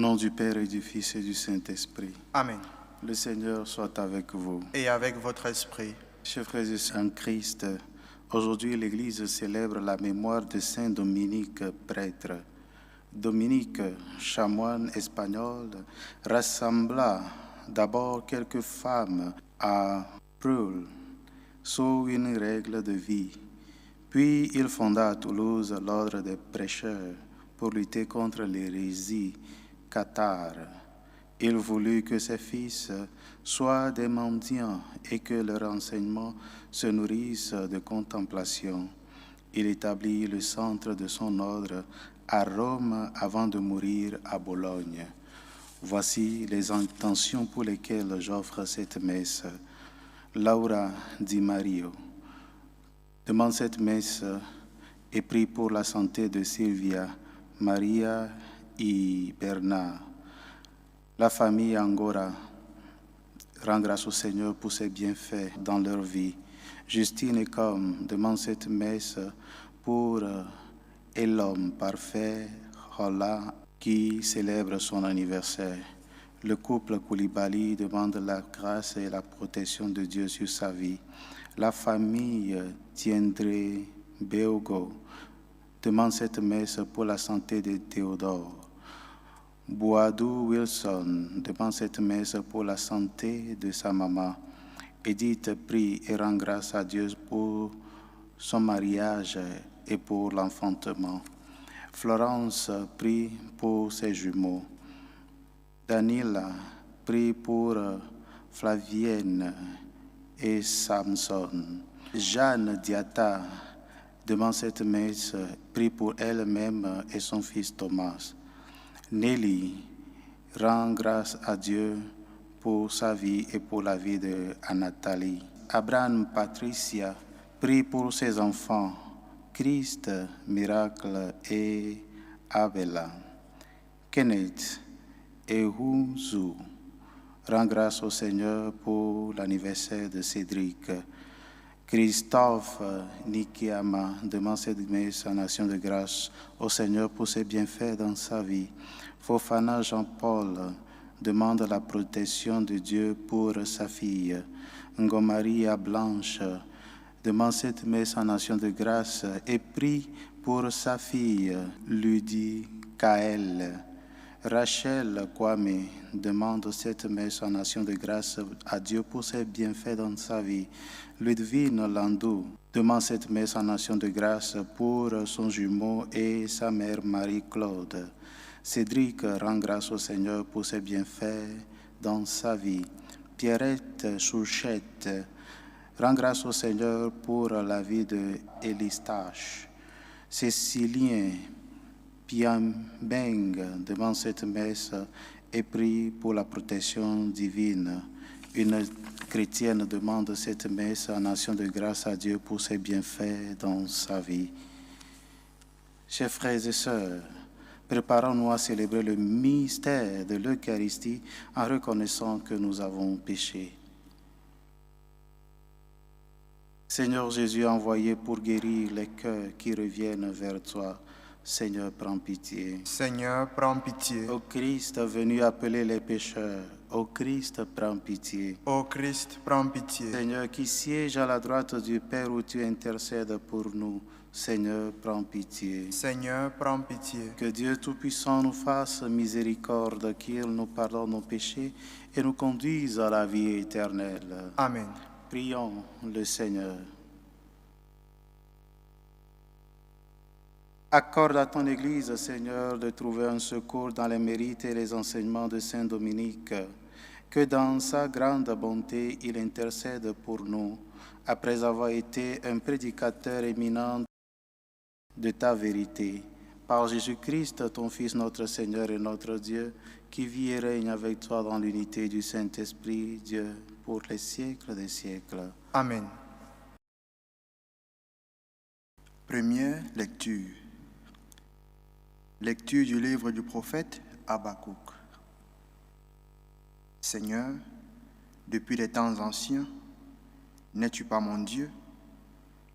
nom du Père et du Fils et du Saint-Esprit. Amen. Le Seigneur soit avec vous. Et avec votre esprit. Chers frères et sœurs en Christ, aujourd'hui l'Église célèbre la mémoire de Saint Dominique, prêtre. Dominique, chanoine espagnol, rassembla d'abord quelques femmes à Prul sous une règle de vie. Puis il fonda à Toulouse l'ordre des prêcheurs pour lutter contre l'hérésie cathare. Il voulut que ses fils soient des mendiants et que leur enseignement se nourrisse de contemplation. Il établit le centre de son ordre à Rome avant de mourir à Bologne. Voici les intentions pour lesquelles j'offre cette messe. Laura Di Mario demande cette messe et prie pour la santé de Sylvia, Maria et Bernard. La famille Angora rend grâce au Seigneur pour ses bienfaits dans leur vie. Justine et Com demande cette messe pour l'homme parfait, Roland, qui célèbre son anniversaire. Le couple Koulibaly demande la grâce et la protection de Dieu sur sa vie. La famille Tiendré Beogo demande cette messe pour la santé de Théodore. Boadou Wilson demande cette messe pour la santé de sa maman. Edith prie et rend grâce à Dieu pour son mariage et pour l'enfantement. Florence prie pour ses jumeaux. Danila prie pour Flavienne et Samson. Jeanne Diata demande cette messe, prie pour elle-même et son fils Thomas. Nelly rend grâce à Dieu pour sa vie et pour la vie de Anathalie. Abraham Patricia prie pour ses enfants, Christ, Miracle et Abela. Kenneth et Hunzu rend grâce au Seigneur pour l'anniversaire de Cédric. Christophe Nikiama demande cette messe en action de grâce au Seigneur pour ses bienfaits dans sa vie. Fofana Jean-Paul demande la protection de Dieu pour sa fille. Ngomaria Blanche demande cette messe en action de grâce et prie pour sa fille Ludie Kael. Rachel Kwame demande cette messe en action de grâce à Dieu pour ses bienfaits dans sa vie. Ludwine Landou demande cette messe en action de grâce pour son jumeau et sa mère Marie-Claude. Cédric rend grâce au Seigneur pour ses bienfaits dans sa vie. Pierrette Chouchette rend grâce au Seigneur pour la vie de Elistache. Cécilien Piambeng demande cette messe et prie pour la protection divine. Une chrétienne demande cette messe en action de grâce à Dieu pour ses bienfaits dans sa vie. Chers frères et sœurs, préparons-nous à célébrer le mystère de l'Eucharistie en reconnaissant que nous avons péché. Seigneur Jésus envoyé pour guérir les cœurs qui reviennent vers toi, Seigneur, prends pitié. Seigneur, prends pitié. Ô Christ, venu appeler les pécheurs, ô Christ, prends pitié. Ô Christ, prends pitié. Seigneur, qui siège à la droite du Père où tu intercèdes pour nous, Seigneur, prends pitié. Seigneur, prends pitié. Que Dieu Tout-Puissant nous fasse miséricorde, qu'il nous pardonne nos péchés et nous conduise à la vie éternelle. Amen. Prions le Seigneur. Accorde à ton Église, Seigneur, de trouver un secours dans les mérites et les enseignements de Saint Dominique, que dans sa grande bonté, il intercède pour nous, après avoir été un prédicateur éminent de ta vérité. Par Jésus-Christ, ton Fils, notre Seigneur et notre Dieu, qui vit et règne avec toi dans l'unité du Saint-Esprit, Dieu, pour les siècles des siècles. Amen. Première lecture. Lecture du livre du prophète Habakkuk. Seigneur, depuis les temps anciens, n'es-tu pas mon Dieu,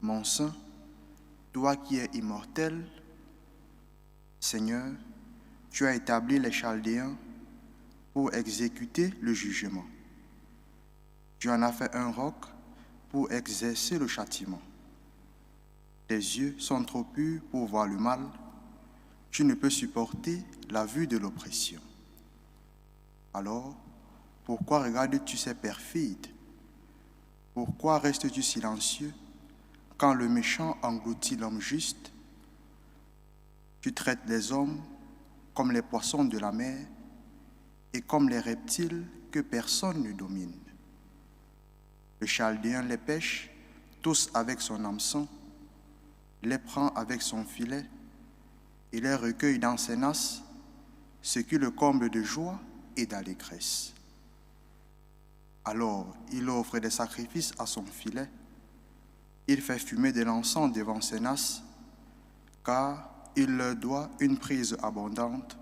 mon Saint, toi qui es immortel? Seigneur, tu as établi les Chaldéens pour exécuter le jugement. Tu en as fait un roc pour exercer le châtiment. Tes yeux sont trop purs pour voir le mal. Tu ne peux supporter la vue de l'oppression. Alors, pourquoi regardes-tu ces perfides? Pourquoi restes-tu silencieux quand le méchant engloutit l'homme juste? Tu traites les hommes comme les poissons de la mer et comme les reptiles que personne ne domine. Le Chaldéen les pêche tous avec son hameçon, les prend avec son filet et les recueille dans ses nasses, ce qui le comble de joie et d'allégresse. Alors il offre des sacrifices à son filet, il fait fumer de l'encens devant ses nasses, car il leur doit une prise abondante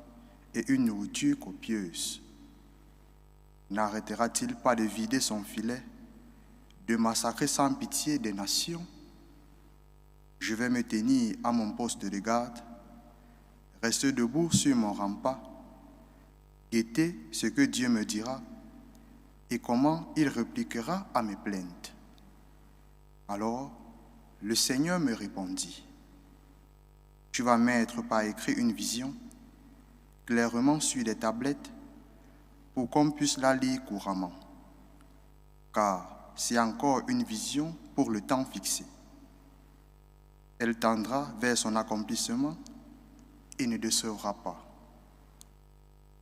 et une nourriture copieuse. N'arrêtera-t-il pas de vider son filet, de massacrer sans pitié des nations? Je vais me tenir à mon poste de garde, rester debout sur mon rempart, guetter ce que Dieu me dira et comment il répliquera à mes plaintes. Alors, le Seigneur me répondit: tu vas mettre par écrit une vision, clairement sur des tablettes, pour qu'on puisse la lire couramment. Car c'est encore une vision pour le temps fixé. Elle tendra vers son accomplissement et ne décevra pas.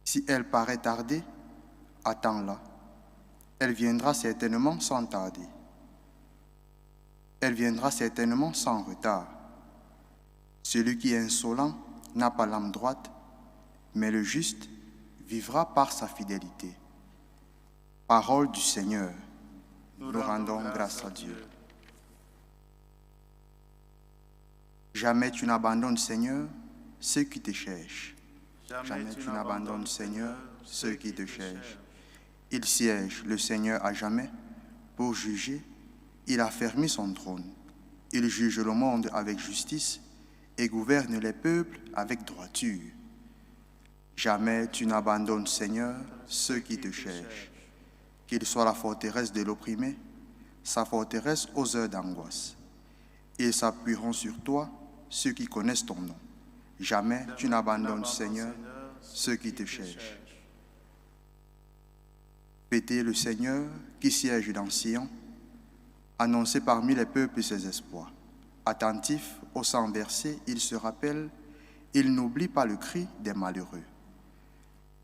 Si elle paraît tarder, attends-la. Elle viendra certainement sans tarder. Elle viendra certainement sans retard. Celui qui est insolent n'a pas l'âme droite, mais le juste vivra par sa fidélité. Parole du Seigneur. Nous rendons grâce à Dieu. Jamais tu n'abandonnes, Seigneur, ceux qui te cherchent. Jamais tu n'abandonnes, Seigneur, ceux qui te cherchent. Il siège, le Seigneur, à jamais, pour juger. Il affermit son trône. Il juge le monde avec justice et gouverne les peuples avec droiture. Jamais tu n'abandonnes, Seigneur, ceux qui te cherchent. Qu'il soit la forteresse de l'opprimé, sa forteresse aux heures d'angoisse. Ils s'appuieront sur toi, ceux qui connaissent ton nom. Jamais tu n'abandonnes, Seigneur, ceux qui te cherchent. Fêtez le Seigneur qui siège dans Sion, annoncez parmi les peuples ses espoirs. Attentif au sang versé, il se rappelle, il n'oublie pas le cri des malheureux.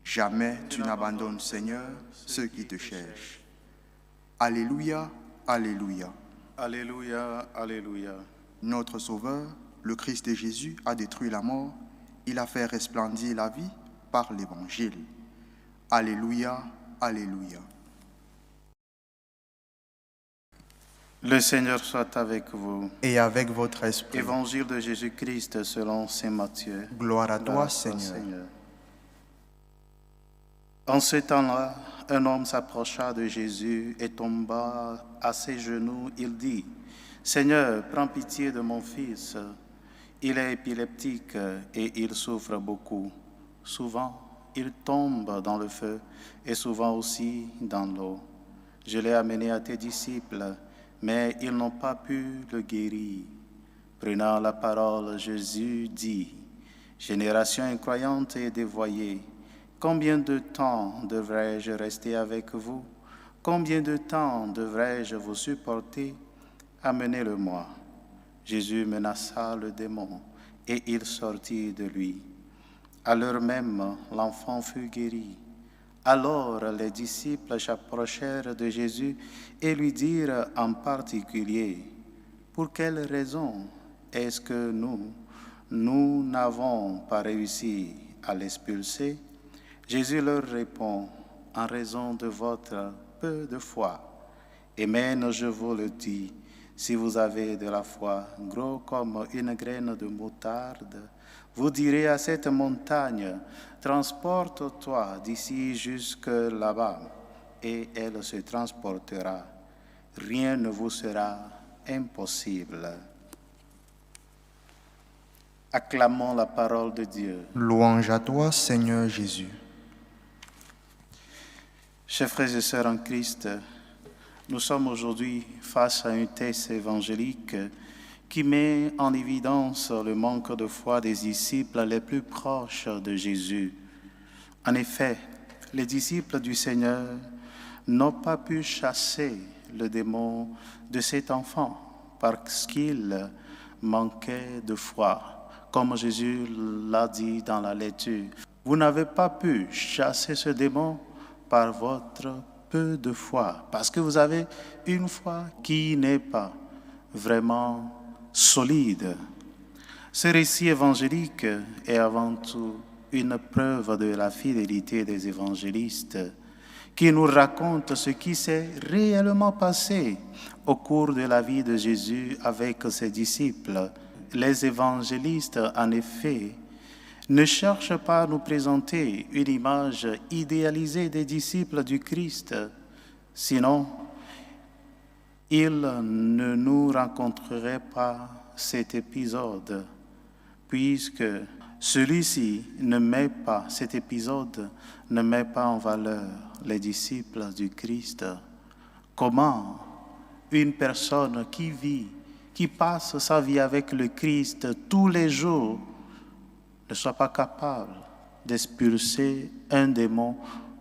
Jamais tu n'abandonnes, Seigneur, ceux qui te cherchent. Alléluia, alléluia. Alléluia, alléluia. Notre Sauveur, le Christ Jésus, a détruit la mort. Il a fait resplendir la vie par l'Évangile. Alléluia, alléluia. Le Seigneur soit avec vous. Et avec votre esprit. Évangile de Jésus-Christ selon saint Matthieu. Gloire à toi, Seigneur. En ce temps-là, un homme s'approcha de Jésus et tomba à ses genoux. Il dit: Seigneur, prends pitié de mon fils. Il est épileptique et il souffre beaucoup. Souvent, il tombe dans le feu et souvent aussi dans l'eau. Je l'ai amené à tes disciples, mais ils n'ont pas pu le guérir. Prenant la parole, Jésus dit: Génération incroyante et dévoyée, combien de temps devrais-je rester avec vous? Combien de temps devrais-je vous supporter? Amenez-le-moi. Jésus menaça le démon et il sortit de lui. À l'heure même, l'enfant fut guéri. Alors les disciples s'approchèrent de Jésus et lui dirent en particulier: Pour quelle raison est-ce que nous n'avons pas réussi à l'expulser? Jésus leur répond: En raison de votre peu de foi. Amen, je vous le dis, si vous avez de la foi gros comme une graine de moutarde, vous direz à cette montagne: transporte-toi d'ici jusque là-bas, et elle se transportera. Rien ne vous sera impossible. Acclamons la parole de Dieu. Louange à toi, Seigneur Jésus. Chers frères et sœurs en Christ, nous sommes aujourd'hui face à un texte évangélique qui met en évidence le manque de foi des disciples les plus proches de Jésus. En effet, les disciples du Seigneur n'ont pas pu chasser le démon de cet enfant parce qu'il manquait de foi. Comme Jésus l'a dit dans la lecture, vous n'avez pas pu chasser ce démon par votre peu de foi, parce que vous avez une foi qui n'est pas vraiment solide. Ce récit évangélique est avant tout une preuve de la fidélité des évangélistes qui nous racontent ce qui s'est réellement passé au cours de la vie de Jésus avec ses disciples. Les évangélistes, en effet, ne cherchent pas à nous présenter une image idéalisée des disciples du Christ, sinon ils ne nous raconteraient pas cet épisode, puisque cet épisode ne met pas en valeur les disciples du Christ. Comment une personne qui passe sa vie avec le Christ tous les jours, ne soit pas capable d'expulser un démon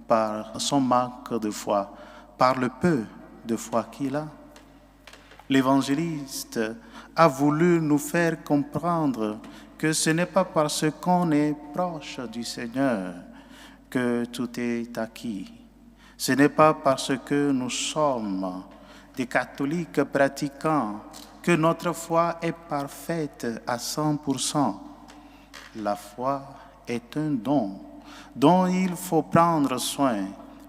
par son manque de foi, par le peu de foi qu'il a. L'évangéliste a voulu nous faire comprendre que ce n'est pas parce qu'on est proche du Seigneur que tout est acquis. Ce n'est pas parce que nous sommes des catholiques pratiquants que notre foi est parfaite à 100%. La foi est un don dont il faut prendre soin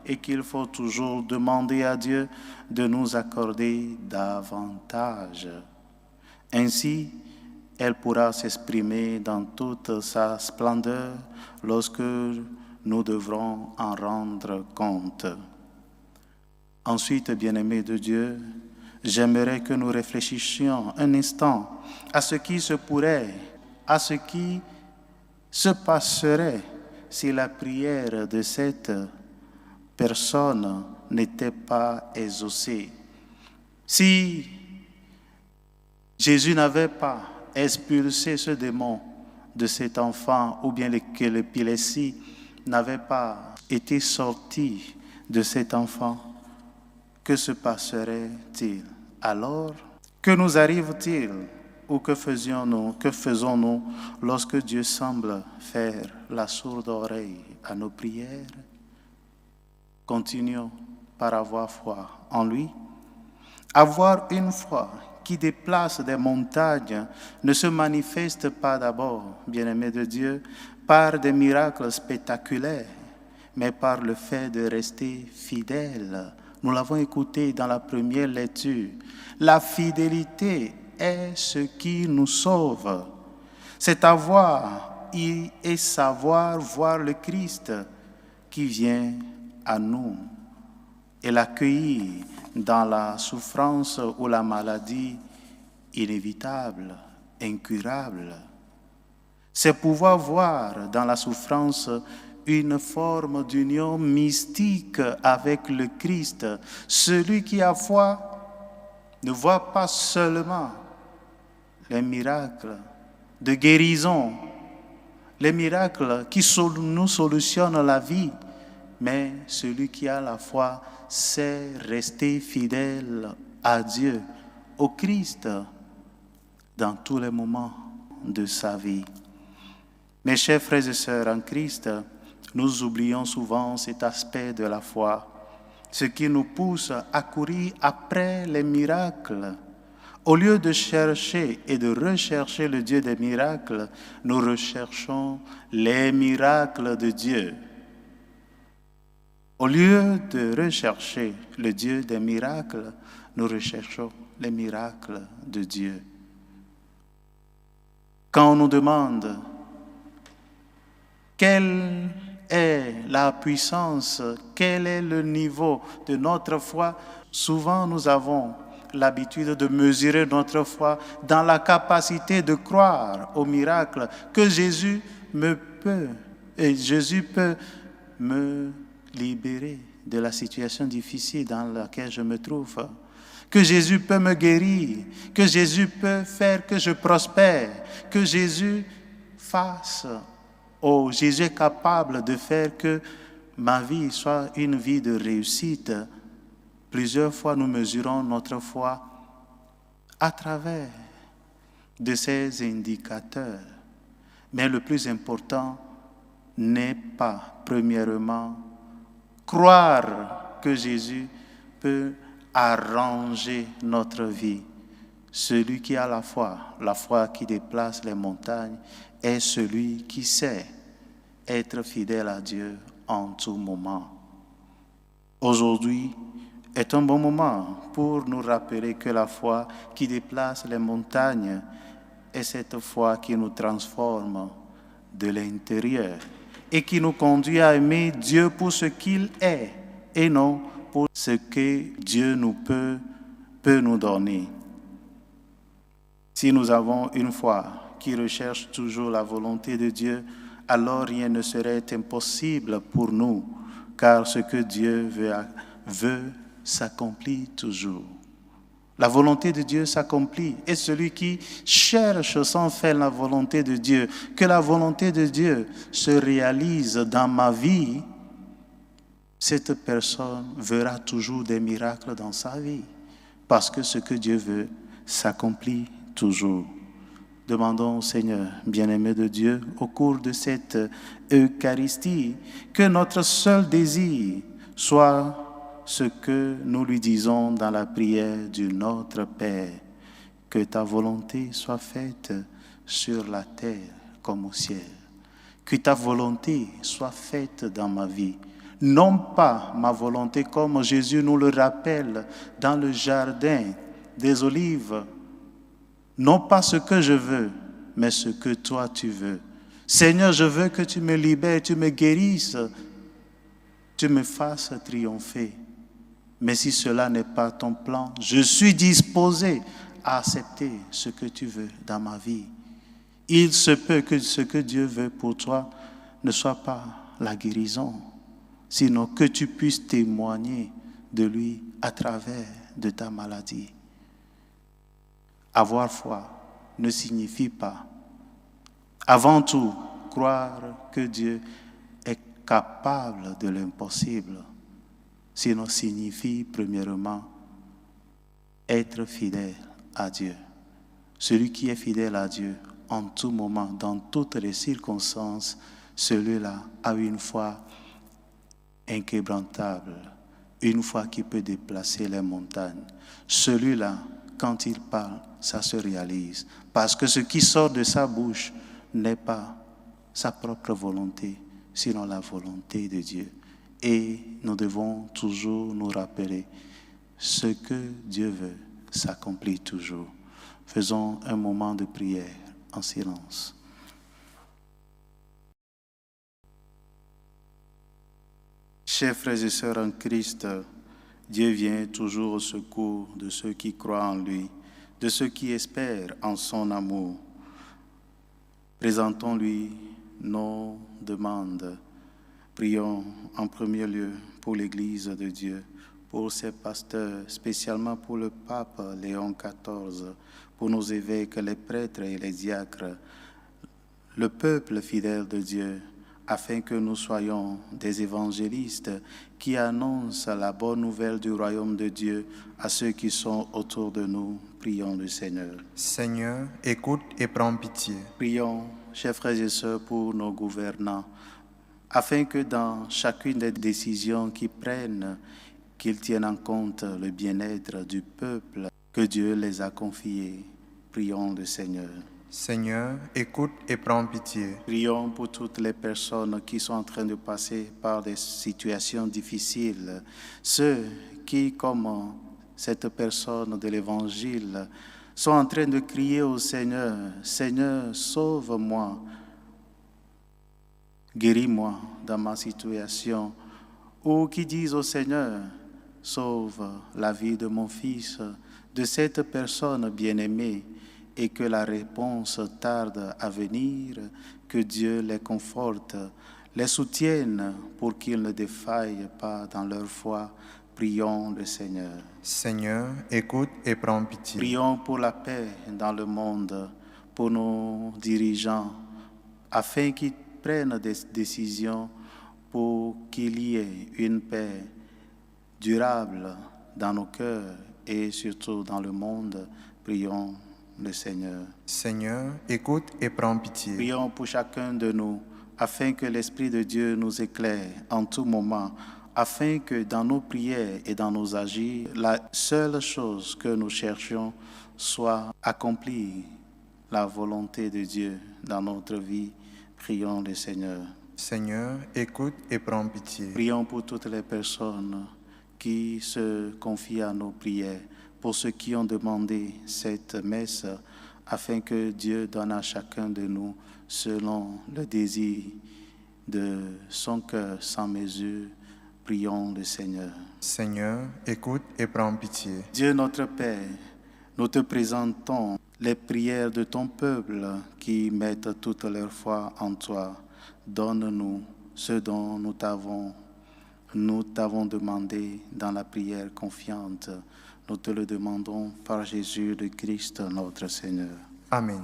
et qu'il faut toujours demander à Dieu de nous accorder davantage. Ainsi, elle pourra s'exprimer dans toute sa splendeur lorsque nous devrons en rendre compte. Ensuite, bien-aimés de Dieu, j'aimerais que nous réfléchissions un instant à ce qui se pourrait, à ce qui se passerait si la prière de cette personne n'était pas exaucée. Si Jésus n'avait pas expulsé ce démon de cet enfant, ou bien que l'épilepsie n'avait pas été sortie de cet enfant, que se passerait-il alors? Que nous arrive-t-il ou que faisons-nous lorsque Dieu semble faire la sourde oreille à nos prières? Continuons par avoir foi en lui. Avoir une foi qui déplace des montagnes ne se manifeste pas d'abord, bien-aimés de Dieu, par des miracles spectaculaires, mais par le fait de rester fidèle. Nous l'avons écouté dans la première lecture. La fidélité est ce qui nous sauve. C'est avoir et savoir voir le Christ qui vient à nous et l'accueillir dans la souffrance ou la maladie inévitable, incurable. C'est pouvoir voir dans la souffrance une forme d'union mystique avec le Christ. Celui qui a foi ne voit pas seulement les miracles de guérison, les miracles qui nous solutionnent la vie, mais celui qui a la foi sait rester fidèle à Dieu, au Christ, dans tous les moments de sa vie. Mes chers frères et sœurs en Christ, nous oublions souvent cet aspect de la foi, ce qui nous pousse à courir après les miracles. Au lieu de chercher et de rechercher le Dieu des miracles, nous recherchons les miracles de Dieu. Au lieu de rechercher le Dieu des miracles, nous recherchons les miracles de Dieu. Quand on nous demande quelle est la puissance, quel est le niveau de notre foi, souvent nous avons l'habitude de mesurer notre foi dans la capacité de croire au miracle que Jésus peut me libérer de la situation difficile dans laquelle je me trouve, que Jésus peut me guérir, que Jésus peut faire que je prospère, que Jésus fasse, Jésus est capable de faire que ma vie soit une vie de réussite. Plusieurs fois, nous mesurons notre foi à travers de ces indicateurs. Mais le plus important n'est pas, premièrement, croire que Jésus peut arranger notre vie. Celui qui a la foi qui déplace les montagnes, est celui qui sait être fidèle à Dieu en tout moment. Aujourd'hui est un bon moment pour nous rappeler que la foi qui déplace les montagnes est cette foi qui nous transforme de l'intérieur et qui nous conduit à aimer Dieu pour ce qu'il est et non pour ce que Dieu peut nous donner. Si nous avons une foi qui recherche toujours la volonté de Dieu, alors rien ne serait impossible pour nous, car ce que Dieu veut s'accomplit toujours. La volonté de Dieu s'accomplit, et celui qui cherche sans faire la volonté de Dieu, que la volonté de Dieu se réalise dans ma vie, cette personne verra toujours des miracles dans sa vie, parce que ce que Dieu veut s'accomplit toujours. Demandons au Seigneur, bien-aimé de Dieu, au cours de cette Eucharistie, que notre seul désir soit ce que nous lui disons dans la prière du Notre Père, que ta volonté soit faite sur la terre comme au ciel, que ta volonté soit faite dans ma vie, non pas ma volonté comme Jésus nous le rappelle dans le jardin des Olives, non pas ce que je veux, mais ce que toi tu veux. Seigneur, je veux que tu me libères, tu me guérisses, tu me fasses triompher. Mais si cela n'est pas ton plan, je suis disposé à accepter ce que tu veux dans ma vie. Il se peut que ce que Dieu veut pour toi ne soit pas la guérison, sinon que tu puisses témoigner de lui à travers de ta maladie. Avoir foi ne signifie pas, avant tout, croire que Dieu est capable de l'impossible. Sinon signifie, premièrement, être fidèle à Dieu. Celui qui est fidèle à Dieu, en tout moment, dans toutes les circonstances, celui-là a une foi inquébrantable, une foi qui peut déplacer les montagnes. Celui-là, quand il parle, ça se réalise. Parce que ce qui sort de sa bouche n'est pas sa propre volonté, sinon la volonté de Dieu. Et nous devons toujours nous rappeler, ce que Dieu veut s'accomplit toujours. Faisons un moment de prière en silence. Chers frères et sœurs en Christ, Dieu vient toujours au secours de ceux qui croient en lui, de ceux qui espèrent en son amour. Présentons-lui nos demandes. Prions en premier lieu pour l'Église de Dieu, pour ses pasteurs, spécialement pour le pape Léon XIV, pour nos évêques, les prêtres et les diacres, le peuple fidèle de Dieu, afin que nous soyons des évangélistes qui annoncent la bonne nouvelle du royaume de Dieu à ceux qui sont autour de nous. Prions le Seigneur. Seigneur, écoute et prends pitié. Prions, chers frères et sœurs, pour nos gouvernants, afin que dans chacune des décisions qu'ils prennent, qu'ils tiennent en compte le bien-être du peuple que Dieu les a confiés. Prions le Seigneur. Seigneur, écoute et prends pitié. Prions pour toutes les personnes qui sont en train de passer par des situations difficiles. Ceux qui, comme cette personne de l'Évangile, sont en train de crier au Seigneur, « Seigneur, sauve-moi, guéris-moi dans ma situation. » Ou qui disent au Seigneur, « Sauve la vie de mon fils, de cette personne bien-aimée et que la réponse tarde à venir, que Dieu les conforte, les soutienne pour qu'ils ne défaillent pas dans leur foi. Prions le Seigneur. Seigneur, écoute et prends pitié. Prions pour la paix dans le monde, pour nos dirigeants, afin qu'ils prennent des décisions pour qu'il y ait une paix durable dans nos cœurs et surtout dans le monde. Prions le Seigneur. Seigneur, écoute et prends pitié. Prions pour chacun de nous, afin que l'Esprit de Dieu nous éclaire en tout moment, afin que dans nos prières et dans nos agirs, la seule chose que nous cherchions soit accomplir la volonté de Dieu dans notre vie. Prions le Seigneur. Seigneur, écoute et prends pitié. Prions pour toutes les personnes qui se confient à nos prières, pour ceux qui ont demandé cette messe, afin que Dieu donne à chacun de nous, selon le désir de son cœur sans mesure. Prions le Seigneur. Seigneur, écoute et prends pitié. Dieu notre Père, nous te présentons les prières de ton peuple qui mettent toute leur foi en toi. Donne-nous ce dont nous t'avons demandé dans la prière confiante. Nous te le demandons par Jésus le Christ, notre Seigneur. Amen.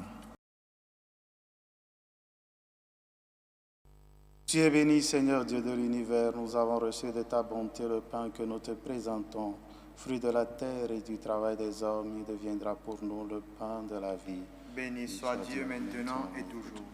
Tu es béni, Seigneur Dieu de l'univers. Nous avons reçu de ta bonté le pain que nous te présentons. Fruit de la terre et du travail des hommes, il deviendra pour nous le pain de la vie. Béni soit Dieu maintenant et toujours.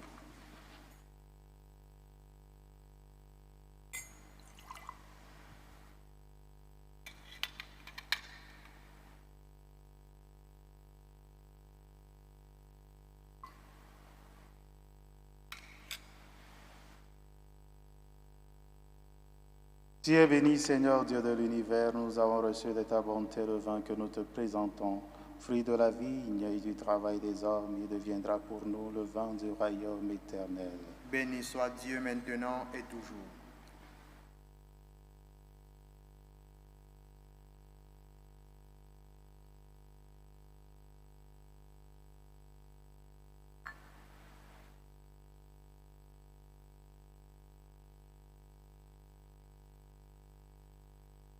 Tu es béni, Seigneur Dieu de l'univers. Nous avons reçu de ta bonté le vin que nous te présentons. Fruit de la vigne et du travail des hommes, il deviendra pour nous le vin du royaume éternel. Béni soit Dieu maintenant et toujours.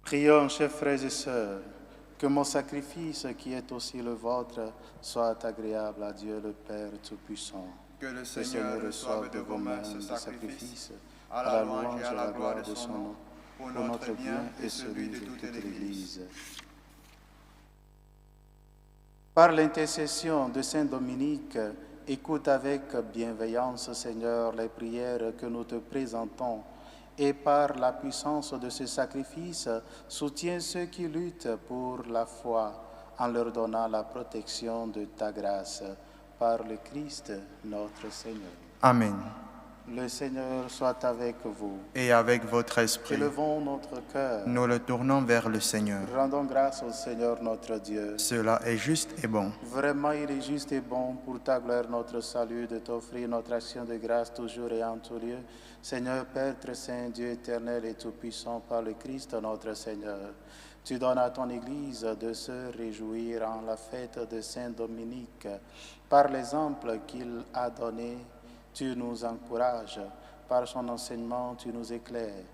Prions, chers frères et sœurs, que mon sacrifice, qui est aussi le vôtre, soit agréable à Dieu le Père Tout-Puissant. Que le Seigneur reçoive de vos mains ce sacrifice, à à la louange et à la gloire de son nom, pour notre bien et celui de toute l'Église. Par l'intercession de Saint Dominique, écoute avec bienveillance, Seigneur, les prières que nous te présentons, et par la puissance de ce sacrifice, soutiens ceux qui luttent pour la foi, en leur donnant la protection de ta grâce. Par le Christ, notre Seigneur. Amen. Le Seigneur soit avec vous. Et avec votre esprit, Élevons notre cœur. nous le tournons vers le Seigneur. Rendons grâce au Seigneur notre Dieu. Cela est juste et bon. Vraiment, il est juste et bon pour ta gloire, notre salut, de t'offrir notre action de grâce toujours et en tout lieu. Seigneur, Père très saint, Dieu éternel et tout-puissant, par le Christ notre Seigneur. Tu donnes à ton Église de se réjouir en la fête de Saint Dominique. Par l'exemple qu'il a donné, tu nous encourages. Par son enseignement, tu nous éclaires.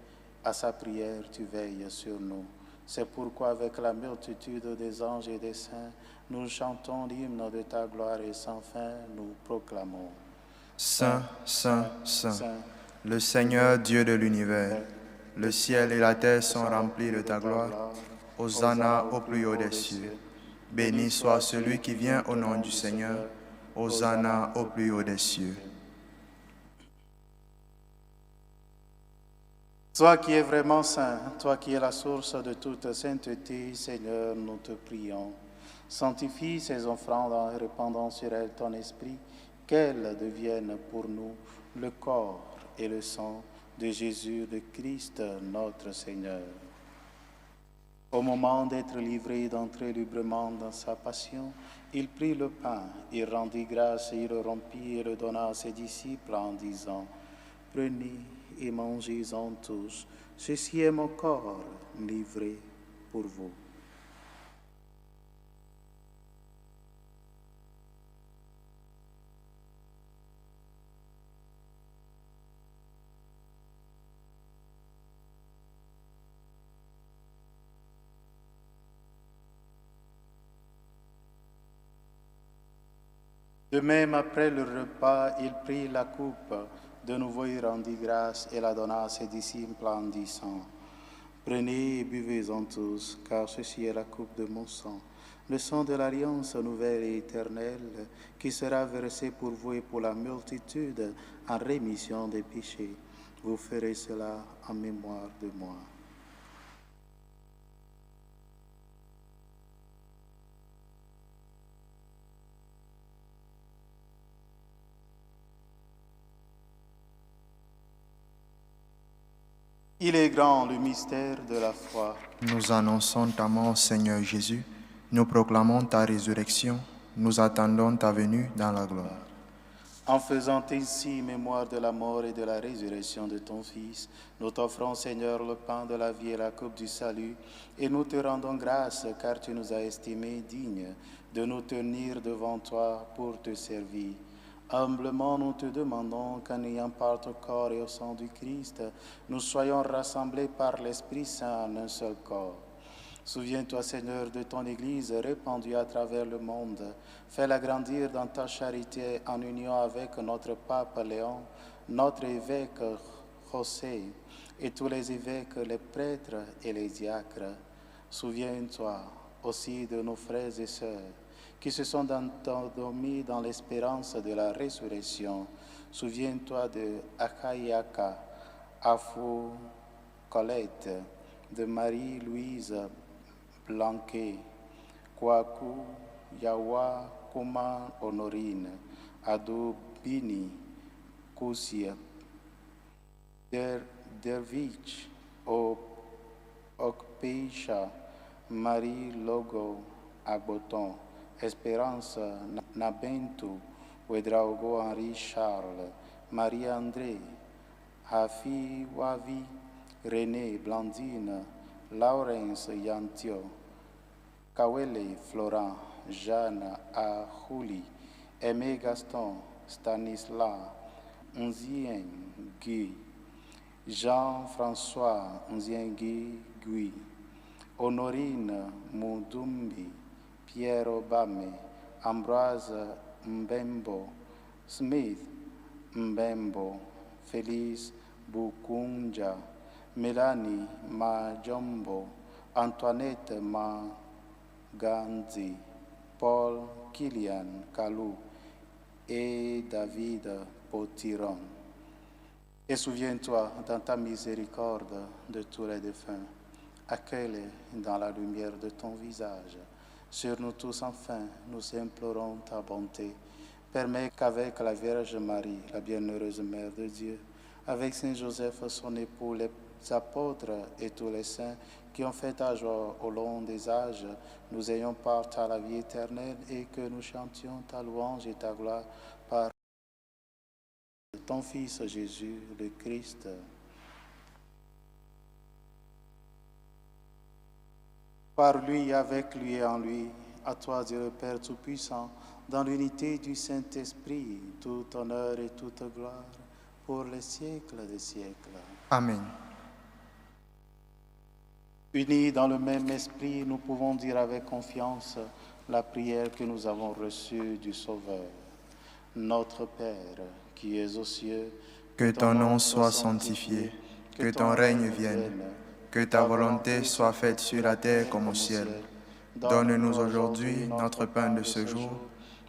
À sa prière, tu veilles sur nous. C'est pourquoi, avec la multitude des anges et des saints, nous chantons l'hymne de ta gloire et sans fin, nous proclamons. Saint, Saint, Saint, le Seigneur Dieu de l'univers, le ciel et la terre sont remplis de ta gloire. Hosanna au plus haut des cieux. Béni soit celui qui vient au nom du Seigneur. Hosanna au plus haut des cieux. Toi qui es vraiment saint, toi qui es la source de toute sainteté, Seigneur, nous te prions. Sanctifie ces offrandes en répandant sur elles ton esprit, qu'elles deviennent pour nous le corps et le sang de Jésus le Christ, notre Seigneur. Au moment d'être livré d'entrer librement dans sa passion, il prit le pain, il rendit grâce, il le rompit et le donna à ses disciples en disant, « Prenez et mangez-en tous, ceci est mon corps livré pour vous. » De même, après le repas, il prit la coupe. De nouveau, il rendit grâce et la donna à ses disciples en disant, « Prenez et buvez-en tous, car ceci est la coupe de mon sang, le sang de l'alliance nouvelle et éternelle, qui sera versé pour vous et pour la multitude en rémission des péchés. Vous ferez cela en mémoire de moi. » Il est grand le mystère de la foi. Nous annonçons ta mort, Seigneur Jésus. Nous proclamons ta résurrection. Nous attendons ta venue dans la gloire. En faisant ainsi mémoire de la mort et de la résurrection de ton Fils, nous t'offrons, Seigneur, le pain de la vie et la coupe du salut, et nous te rendons grâce, car tu nous as estimés dignes de nous tenir devant toi pour te servir. Humblement, nous te demandons qu'en ayant part au corps et au sang du Christ, nous soyons rassemblés par l'Esprit Saint en un seul corps. Souviens-toi, Seigneur, de ton Église répandue à travers le monde. Fais-la grandir dans ta charité en union avec notre Pape Léon, notre évêque José et tous les évêques, les prêtres et les diacres. Souviens-toi aussi de nos frères et sœurs qui se sont endormis dans l'espérance de la résurrection. Souviens-toi de Akayaka, Afou Colette, de Marie-Louise Blanquet, Kwaku, Yawa, Kuma Honorine, Ado Bini, Kousia, Dervich, Okpeisha, Marie Logo, Agboton, Espérance Nabentu, Ouedraogo Henri Charles, Marie-André, Hafi Wavi, René Blandine, Laurence Yantio, Kawele Florent, Jeanne Ahouli, Aimé Gaston, Stanislas, Nzien Guy, Jean-François Nzien Guy, Honorine Mudumbi, Pierre Obame, Ambroise Mbembo, Smith Mbembo, Félix Bukunja, Mélanie Majombo, Antoinette Maganzi, Paul Kilian Kalou et David Potiron. Et souviens-toi dans ta miséricorde de tous les défunts. Accueille-les dans la lumière de ton visage. Sur nous tous, enfin, nous implorons ta bonté. Permets qu'avec la Vierge Marie, la bienheureuse Mère de Dieu, avec Saint Joseph, son époux, les apôtres et tous les saints qui ont fait ta joie au long des âges, nous ayons part à la vie éternelle et que nous chantions ta louange et ta gloire par ton Fils Jésus, le Christ. Par lui, avec lui et en lui, à toi, Dieu le Père Tout-Puissant, dans l'unité du Saint-Esprit, tout honneur et toute gloire, pour les siècles des siècles. Amen. Unis dans le même esprit, nous pouvons dire avec confiance la prière que nous avons reçue du Sauveur. Notre Père, qui es aux cieux, que ton nom soit sanctifié, que ton règne vienne, que ta volonté soit faite sur la terre comme au ciel. Donne-nous aujourd'hui notre pain de ce jour.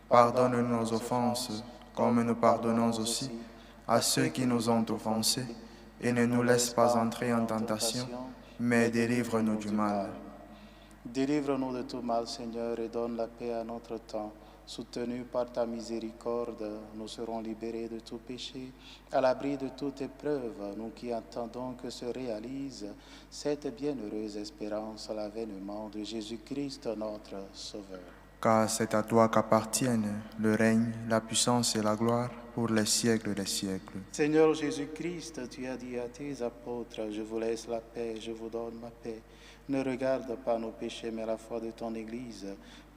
Pardonne-nous nos offenses, comme nous pardonnons aussi à ceux qui nous ont offensés, et ne nous laisse pas entrer en tentation, mais délivre-nous du mal. Délivre-nous de tout mal, Seigneur, et donne la paix à notre temps. Soutenus par ta miséricorde, nous serons libérés de tout péché, à l'abri de toute épreuve, nous qui attendons que se réalise cette bienheureuse espérance, l'avènement de Jésus-Christ, notre Sauveur. Car c'est à toi qu'appartiennent le règne, la puissance et la gloire pour les siècles des siècles. Seigneur Jésus-Christ, tu as dit à tes apôtres, je vous laisse la paix, je vous donne ma paix. Ne regarde pas nos péchés, mais la foi de ton Église.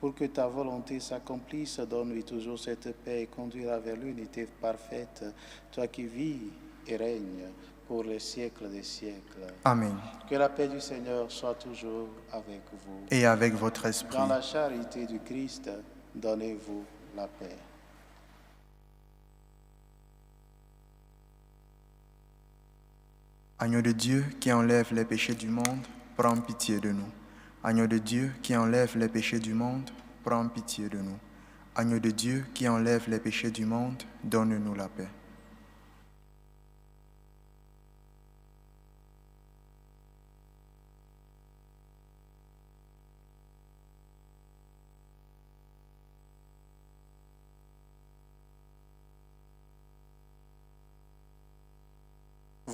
Pour que ta volonté s'accomplisse, donne-lui toujours cette paix et conduis-la vers l'unité parfaite, toi qui vis et règnes pour les siècles des siècles. Amen. Que la paix du Seigneur soit toujours avec vous. Et avec votre esprit. Dans la charité du Christ, donnez-vous la paix. Agneau de Dieu qui enlève les péchés du monde, prends pitié de nous. Agneau de Dieu qui enlève les péchés du monde, prends pitié de nous. Agneau de Dieu qui enlève les péchés du monde, donne-nous la paix.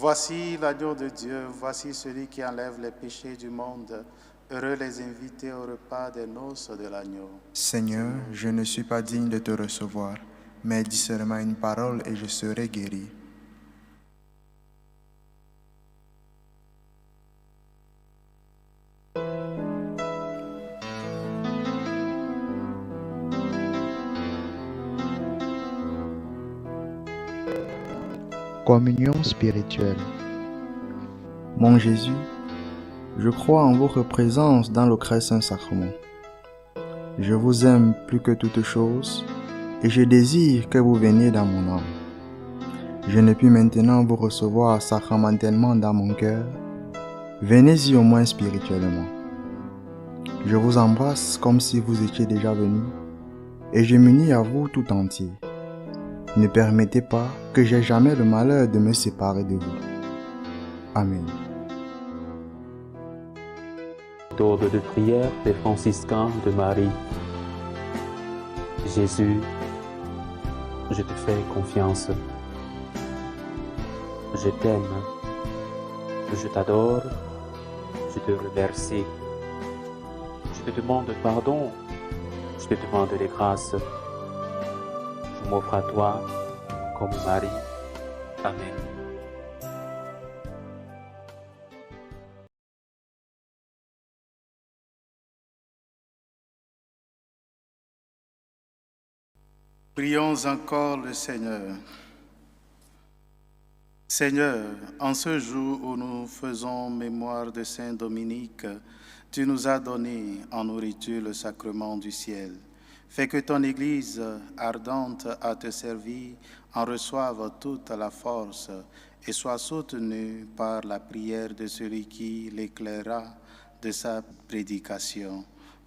Voici l'agneau de Dieu, voici celui qui enlève les péchés du monde. Heureux les invités au repas des noces de l'agneau. Seigneur, je ne suis pas digne de te recevoir, mais dis seulement une parole et je serai guéri. Communion spirituelle. Mon Jésus, je crois en votre présence dans le très saint sacrement. Je vous aime plus que toute chose et je désire que vous veniez dans mon âme. Je ne puis maintenant vous recevoir sacramentellement dans mon cœur. Venez-y au moins spirituellement. Je vous embrasse comme si vous étiez déjà venu et je m'unis à vous tout entier. Ne permettez pas que j'aie jamais le malheur de me séparer de vous. Amen. Méthode de prière des franciscains de Marie. Jésus, je te fais confiance. Je t'aime. Je t'adore. Je te remercie. Je te demande pardon. Je te demande des grâces. Je m'offre à toi comme Marie. Amen. Prions encore le Seigneur. Seigneur, en ce jour où nous faisons mémoire de Saint Dominique, tu nous as donné en nourriture le sacrement du ciel. Fais que ton Église, ardente à te servir, en reçoive toute la force et soit soutenue par la prière de celui qui l'éclaira de sa prédication.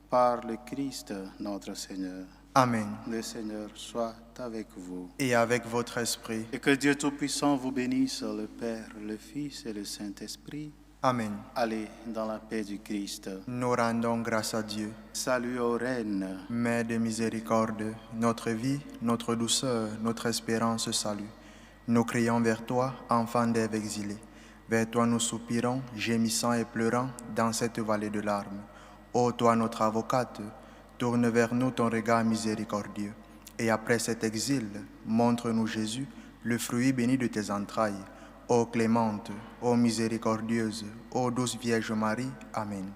Par le Christ notre Seigneur. Amen. Le Seigneur soit avec vous. Et avec votre esprit. Et que Dieu Tout-Puissant vous bénisse, le Père, le Fils et le Saint-Esprit. Amen. Allez dans la paix du Christ. Nous rendons grâce à Dieu. Salut aux reines. Mère de miséricorde, notre vie, notre douceur, notre espérance salue. Nous crions vers toi, enfant d'Ève exilée. Vers toi nous soupirons, gémissant et pleurant dans cette vallée de larmes. Ô toi notre avocate, tourne vers nous ton regard miséricordieux. Et après cet exil, montre-nous Jésus, le fruit béni de tes entrailles. Ô clémente, ô miséricordieuse, ô douce Vierge Marie. Amen.